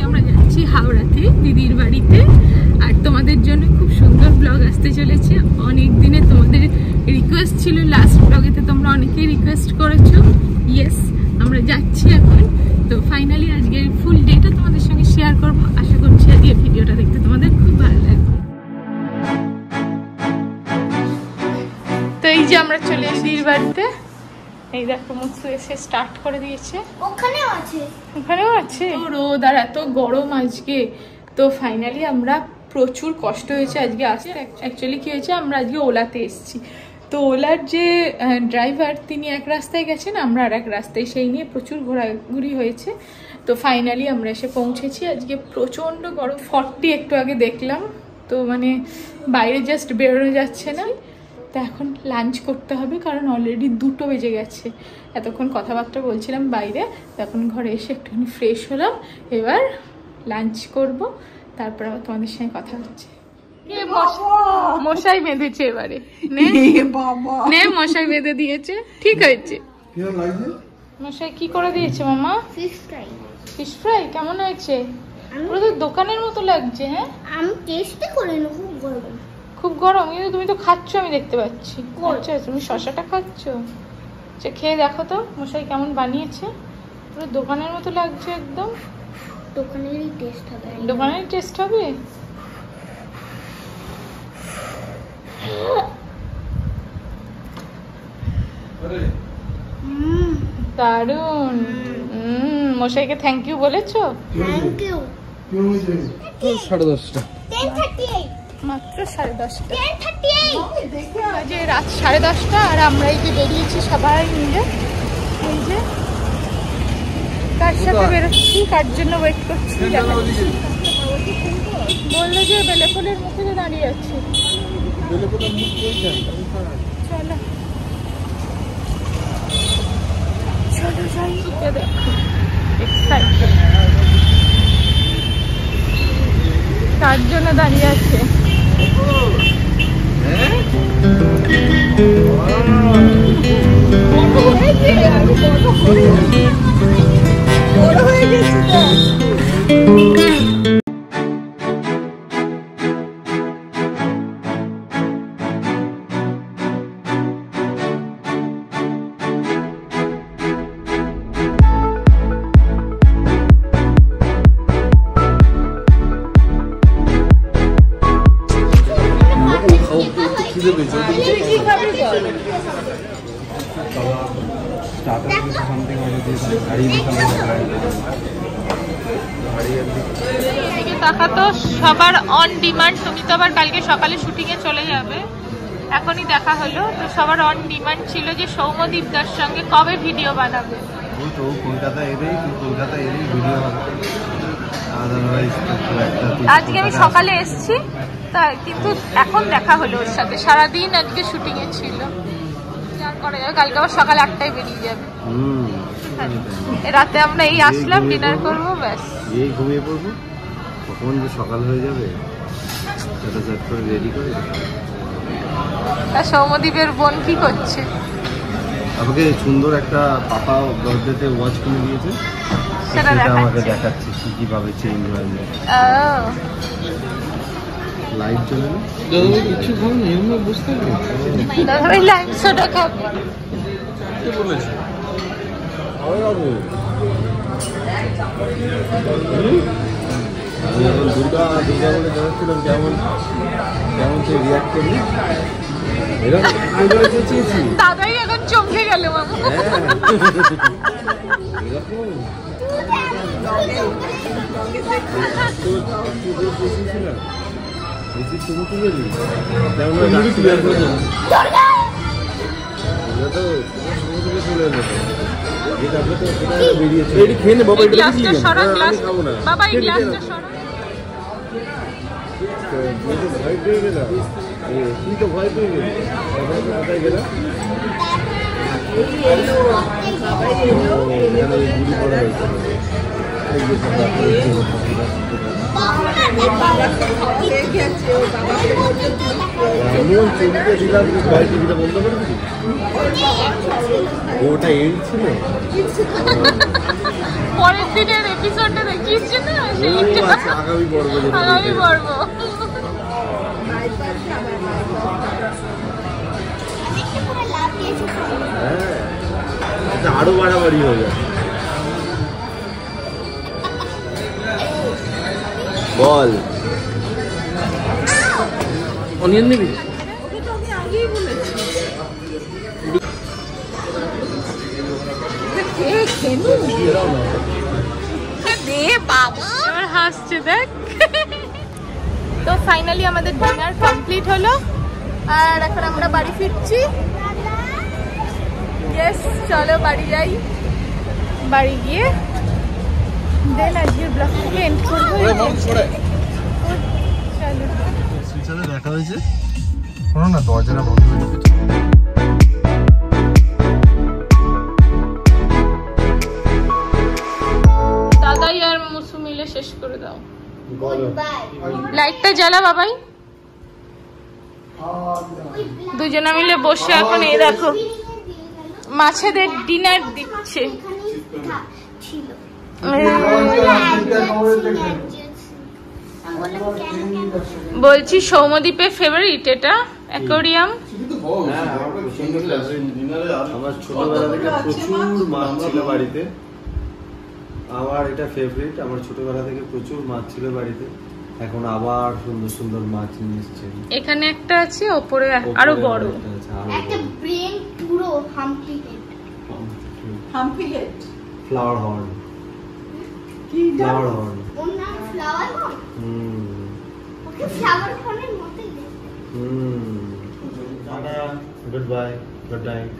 আমরা যাচ্ছি হাওড়াতে দিদির বাড়িতে, আর তোমাদের জন্য খুব সুন্দর ব্লগ আসতে চলেছে। অনেক দিনে তোমাদের রিকোয়েস্ট ছিল, লাস্ট ব্লগেতে তোমরা অনেকেই রিকোয়েস্ট করেছো। ইয়েস, আমরা যাচ্ছি এখন। তো ফাইনালি আজকের ফুল ডেটা তোমাদের সঙ্গে শেয়ার করব। আশা করছি আজকের ভিডিওটা দেখতে তোমাদের খুব ভালো লাগবে। তো এই যে আমরা চলে এসেছি দিদির বাড়িতে। এই দেখো মুসু এসে স্টার্ট করে দিয়েছে। ওখানেও আছে, ওখানেও আছে। রোদ আর এত গরম আজকে। তো ফাইনালি আমরা প্রচুর কষ্ট হয়েছে আজকে আসতে। অ্যাকচুয়ালি কি হয়েছে, আমরা আজকে ওলাতে এসেছি। তো ওলার যে ড্রাইভার তিনি এক রাস্তায় গেছেন, আমরা আর এক রাস্তায়, সেই নিয়ে প্রচুর ঘোরাঘুরি হয়েছে। তো ফাইনালি আমরা এসে পৌঁছেছি। আজকে প্রচণ্ড গরম, 40 একটু আগে দেখলাম। তো মানে বাইরে জাস্ট বেরোনো যাচ্ছে না। তো এখন লাঞ্চ করতে হবে, কারণ অলরেডি 2টো বেজে গেছে। এতক্ষণ কথাবার্তা বলছিলাম বাইরে, তো এখন ঘরে এসে একটুখানি ফ্রেশ হলাম। এবার লাঞ্চ করব, তারপর আবার তোমাদের সঙ্গে কথা হচ্ছে। মশাই বেঁধেছে এবারে, নে মশাই বেঁধে দিয়েছে, ঠিক হয়েছে। মশাই কি করে দিয়েছে মামা? Fish fry. ফিশ ফ্রাই কেমন হয়েছে? পুরো তো দোকানের মতো লাগছে। হ্যাঁ, আমি টেস্টই করে না, খুব গরম। খুব গরম, কিন্তু তুমি তো খাচ্ছ, আমি দেখতে পাচ্ছি। আচ্ছা, তুমি শসাটা খাচ্ছ? আচ্ছা, খেয়ে দেখো তো মশাই কেমন বানিয়েছে। পুরো দোকানের মতো লাগছে একদম। দোকানেরই টেস্ট হবে। দোকানের টেস্ট হবে। দারুন। মশাইকে থ্যাংক ইউ বলেছো? Thank you. 10:30 মাত্র 10:30 বাজে, রাত 10:30। আর আমরা এই যে বেরিয়েছি সবাই মিলে। এই যে কার সাথে বেরোচ্ছি, কার জন্য ওয়েট করছি বললো যে বেলেফুলের মুখে দাঁড়িয়ে আছে। চলো চলো যাই। দেখো এক্সাইটেড, কার জন্য দাঁড়িয়ে আছে। বড় হয়ে গেছে তো। তো সবার অন ডিমান্ড। তুমি তো আবার কালকে সকালে শুটিং এ চলে যাবে, এখনই দেখা হলো। তো সবার অন ডিমান্ড ছিল যে সৌম্যদীপদার সঙ্গে কবে ভিডিও বানাবে। আজকে আমি সকালে এসেছি, তা কিন্তু এখন দেখা হলো ওর সাথে। সারাদিন আজকে শুটিং এ ছিল। করা যাবে, কালকে আবার সকাল 8টায় বেরিয়ে যাবে। রাতে আমরা এই আসলাম, ডিনার করবো, ব্যাস এই ঘুমিয়ে পড়বো। কখন যে সকাল হয়ে যাবে, রেডি করে। সৌম্যদীপের বোন কি করছে? আমাকে সুন্দর একটা পাপা বার্থডেতে ওয়াচ কিনে দিয়েছে, সেটা আমাকে দেখাচ্ছে কি কি পাবে চেঞ্জ হয়ে। লাইট চলে না কিছু খাও না এমনি বুঝতে দাদাভাই লাইম সোডা খাবো। কে বলেছে আমি খাবো। আমি যখন দুর্গা বলে জানাচ্ছিলাম কেমন কেমন সে রিয়াক্ট করবি এরকম চেয়েছি। দাদাই এখন চমকে গেল মামু। এরকম বেশি তুমি কি বলি কেমন ক্লিয়ার করে দেবো তো সমুদ্র থেকে চলে এলো এটা তো বেরিয়েছে এটি খেয়ে নে বাবা এটা গ্লাসটা সরা গ্লাস বাবা এই গ্লাসটা সরা তো ভয় পেয়ে গেলাম তুই তো ভয় পেয়ে গেলি কোথায় গেলাম এখানে গুলি করা হয়েছে আমিও চলতে দিলাম ভয় টিভিটা বন্ধ করে দিলি ওটা এন্ড ছিল পরের দিনের এপিসোডটা দেখিয়েছি না আচ্ছা আগামী পর্ব আগামী পর্ব হ্যাঁ এটা আরো বাড়াবাড়ি হয়ে যায় বল অনিয়ন নিবি হাসছে দেখ। তো ফাইনালি আমাদের ডিনার কমপ্লিট হলো আর এখন আমরা বাড়ি ফিরছি। ইয়েস চলো বাড়ি যাই, বাড়ি গিয়ে দেন আজকের ব্লগটাকে এন্ড করবো। চলো দেখা হয়েছে শোনো না দরজাটা বন্ধ হয়ে যাবে। দাদাই আর মুসু মিলে শেষ করে দাও। লাইটটা জ্বালা বাবাই। দুজনে মিলে বসে এখন এই দেখো মাছেদের ডিনার দিচ্ছে। বলছি সৌমদ্বীপের ফেভারিট এটা অ্যাকোয়ারিয়াম। আমার ছোটবেলা থেকে প্রচুর মাছ ছিল বাড়িতে, আমার এটা ফেভারিট। আমার ছোটবেলা থেকে প্রচুর মাছ ছিল বাড়িতে, এখন আবার সুন্দর সুন্দর মাছ নিয়ে এসেছে। এখানে একটা আছে, ওপরে আরো বড় একটা ব্রেন পুরো হাম্পি হেড ফ্লাওয়ার হর্ন। কি ফ্লাওয়ার হর্ন? ওর নাম ফ্লাওয়ার হর্ন। ওকে ফ্লাওয়ার হর্নের মতই দেখতে। Tata, good bye, good night.